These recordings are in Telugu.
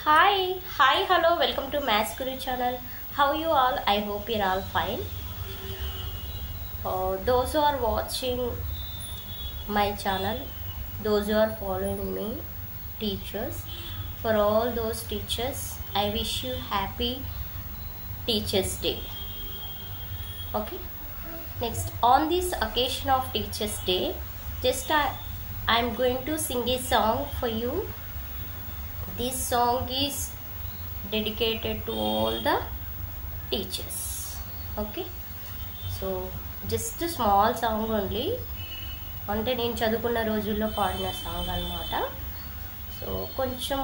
Hi, hello, welcome to Maths Guru channel. How you all? I hope you're all fine. Those who are watching my channel, those who are following me, teachers, for all those teachers, I wish you happy Teachers Day. Okay. Next, on this occasion of Teachers Day, I'm going to sing a song for you. This song is dedicated to all the teachers. Okay, so just a small song only, అంటే నేను చదువుకున్న రోజుల్లో పాడిన సాంగ్ అన్నమాట. సో కొంచెం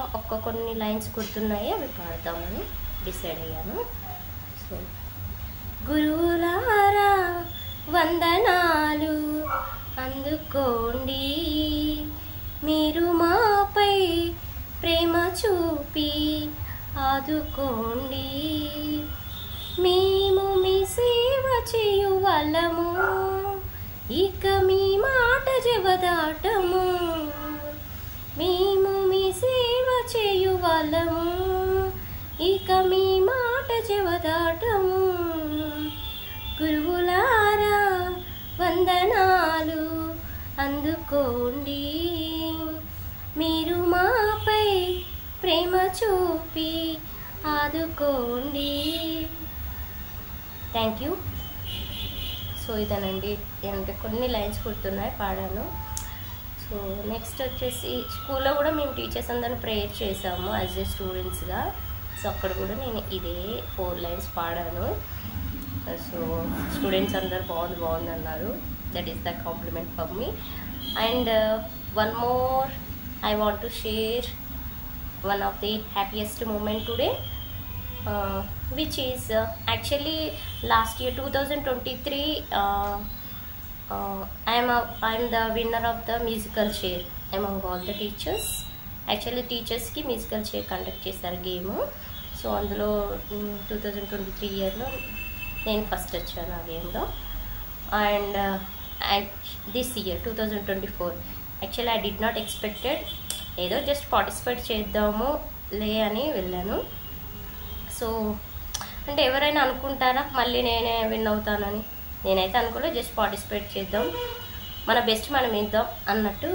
కొన్ని లైన్స్ గుర్తున్నాయి, అవి పాడదామని డిసైడ్ అయ్యాను. సో గురువులారా వందనాలు అందుకోండి, మీరు మాపై ప్రేమ చూపి ఆదుకోండి, మేము మీ సేవ చేయు వాళ్ళము, ఇక మీ మాట జవదాటము, మేము మీ సేవ చేయు వాళ్ళము, ఇక మీ మాట జవదాటము. గురువులారా వందనాలు అందుకోండి, మీరు మాపై ప్రేమ చూపి ఆదుకోండి. Thank you. సో ఇదేనండి, అంటే కొన్ని లైన్స్ గుర్తున్నాయి, పాడాను. సో నెక్స్ట్ వచ్చేసి స్కూల్లో కూడా మేము టీచర్స్ అందరిని ప్రేయర్ చేసాము యాజ్ ఏ స్టూడెంట్స్గా. సో అక్కడ కూడా నేను ఇదే 4 లైన్స్ పాడాను. సో స్టూడెంట్స్ అందరు బాగుంది అన్నారు. That is the compliment for me. And one more I want to share one of the happiest moment today, which is actually last year 2023 I'm the winner of the musical chair among all the teachers. Actually teachers ki musical chair conduct చేశారు గేమ్. సో అందులో 2023 ఇయర్లో నేను ఫస్ట్ వచ్చాను ఆ గేమ్లో. And this year 2024 actually I did not expected, ఏదో జస్ట్ పార్టిసిపేట్ చేద్దాము లే అని వెళ్ళాను. సో అంటే ఎవరైనా అనుకుంటారా మళ్ళీ నేనే విన్ అవుతానని? నేనైతే అనుకోలేదు, జస్ట్ పార్టిసిపేట్ చేద్దాం, మన బెస్ట్ మనం ఇద్దాం అన్నట్టు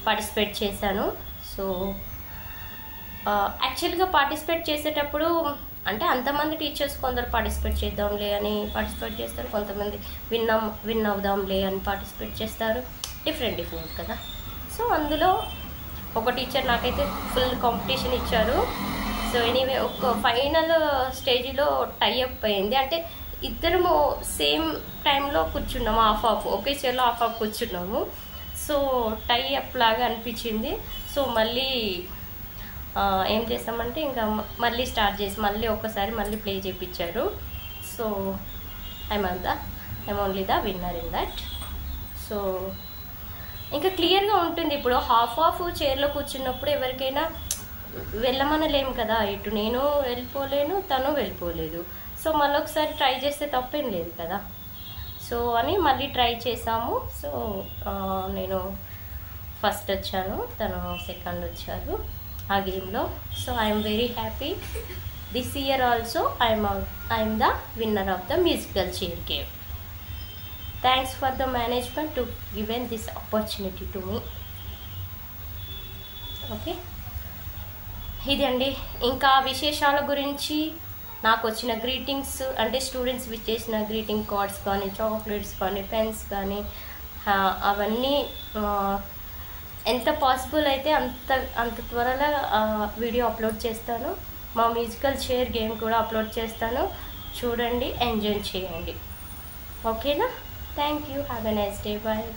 పార్టిసిపేట్ చేశాను. సో యాక్చువల్గా పార్టిసిపేట్ చేసేటప్పుడు అంటే అంతమంది టీచర్స్ కొందరు పార్టిసిపేట్ చేద్దాంలే అని పార్టిసిపేట్ చేస్తారు, కొంతమంది విన్ అవుదాంలే అని పార్టిసిపేట్ చేస్తారు. డిఫరెంట్ కదా. సో అందులో ఒక టీచర్ నాకైతే ఫుల్ కాంపిటీషన్ ఇచ్చారు. సో ఎనీవే ఒక ఫైనల్ స్టేజ్లో టైఅప్ అయింది. అంటే ఇద్దరము సేమ్ టైంలో కూర్చున్నాము, హాఫ్ ఒకే చైర్లో హాఫ్ కూర్చున్నాము. సో టైఅప్ లాగా అనిపించింది. సో మళ్ళీ ఏం చేసామంటే ఇంకా మళ్ళీ స్టార్ట్ చేసి మళ్ళీ ఒకసారి మళ్ళీ ప్లే చేయించారు. So I'm only the winner in that. So ఇంకా క్లియర్గా ఉంటుంది. ఇప్పుడు హాఫ్ చైర్లో కూర్చున్నప్పుడు ఎవరికైనా వెళ్ళమనలేము కదా, ఇటు నేను వెళ్ళిపోలేను, తను వెళ్ళిపోలేదు. సో మళ్ళీ ఒకసారి ట్రై చేస్తే తప్పేం లేదు కదా. సో అని మళ్ళీ ట్రై చేసాము. సో నేను ఫస్ట్ వచ్చాను, తను సెకండ్ వచ్చారు ఆ గేమ్లో. So I'm very happy. This year also I'm the winner of the musical chair game. Thanks for the management to given this opportunity to me. Okay, ఇదండి. ఇంకా విశేషాల గురించి నాకు వచ్చిన గ్రీటింగ్స్ అంటే స్టూడెంట్స్ చేసిన గ్రీటింగ్ కార్డ్స్ కానీ, చాక్లెట్స్ కానీ, పెన్స్ కానీ, అవన్నీ ఎంత పాసిబుల్ అయితే అంత త్వరలో వీడియో అప్లోడ్ చేస్తాను. మా మ్యూజికల్ చైర్ గేమ్ కూడా అప్లోడ్ చేస్తాను, చూడండి, ఎంజాయ్ చేయండి. ఓకేనా? Thank you. Have a nice day. Bye.